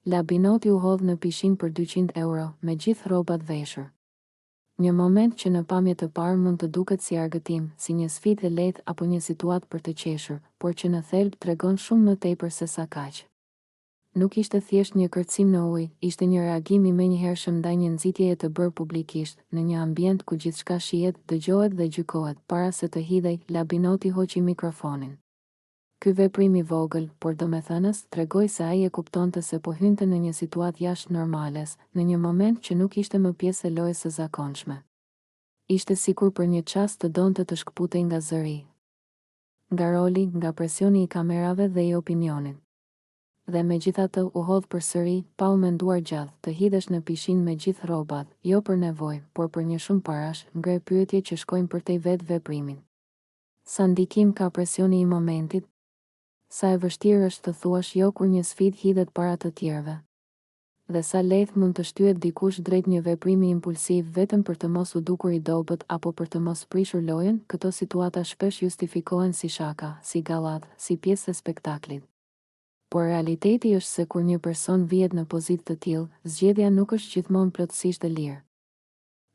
Labinoti u hodh në pishin për 200 euro, me gjithë rrobat veshur. Një moment që në pamje të parë mund të duket si argëtim, si një sfidë e lehtë apo një situatë për të qeshur, por që në thelb tregon shumë më tepër se sa kaq. Nuk ishte thjesht një kërcim në ujë, ishte një reagim i menjëhershëm ndaj një nxitjeje të bërë publikisht, në një ambient ku gjithçka shihet, dëgjohet dhe gjykohet. Para se të hidhej, Labinoti hoqi mikrofonin. Ky veprim i vogël, por domethënës, tregoi se ai e kuptonte se po hynte në një situatë jashtë normales, në një moment që nuk ishte më pjesë e lojës së zakonshme. Ishte sikur për një çast të donte të shkputej nga zëri, nga roli, nga presioni i kamerave dhe i opinionit. Dhe megjithatë u hodh përsëri, pa u menduar gjatë, të hidhesh në pishin me gjithë rrobat, jo për nevojë, por për një shumë parash, ngre pyetje që shkojnë përtej vetë veprimin. Sa ndikim ka presioni i momentit? Sa e vështirë është të thuash jo kur një sfidë hidhet para të tjerëve? Dhe sa lehtë mund të shtyhet dikush drejt një veprimi impulsiv vetëm për të mos u dukur i dobët apo për të mos prishur lojën? Këto situata shpesh justifikohen si shaka, si gallat, si pjesë e spektaklit. Por realiteti është se kur një person vihet në pozitë të tillë, zgjedhja nuk është gjithmonë plotësisht e lirë.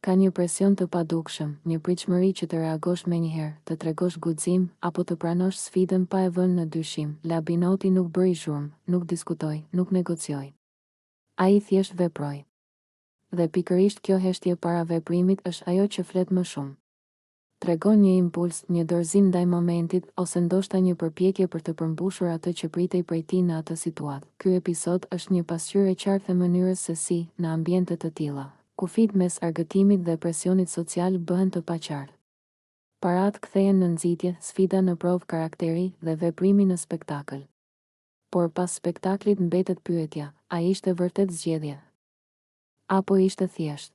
Ka një presion të padukshëm, një pritshmëri që të reagosh menjëherë, të tregosh guxim apo të pranosh sfidën pa e vënë në dyshim. Labinoti nuk bëri zhurmë, nuk diskutoi, nuk negocioi. Ai thjesht veproi. Dhe pikërisht kjo heshtje para veprimit është ajo që flet më shumë. Tregon një impuls, një dorëzim ndaj momentit, ose ndoshta një përpjekje për të përmbushur atë që pritej prej tij në atë situatë. Ky episod është një pasqyrë e qartë e mënyrës se si, në ambiente të tilla, kufit mes argëtimit dhe presionit social bëhen të paqartë. Parat kthehen në nxitje, sfida në provë karakteri dhe veprimi në spektakël. Por pas spektaklit mbetet pyetja, a ishte vërtet zgjedhje? Apo ishte thjesht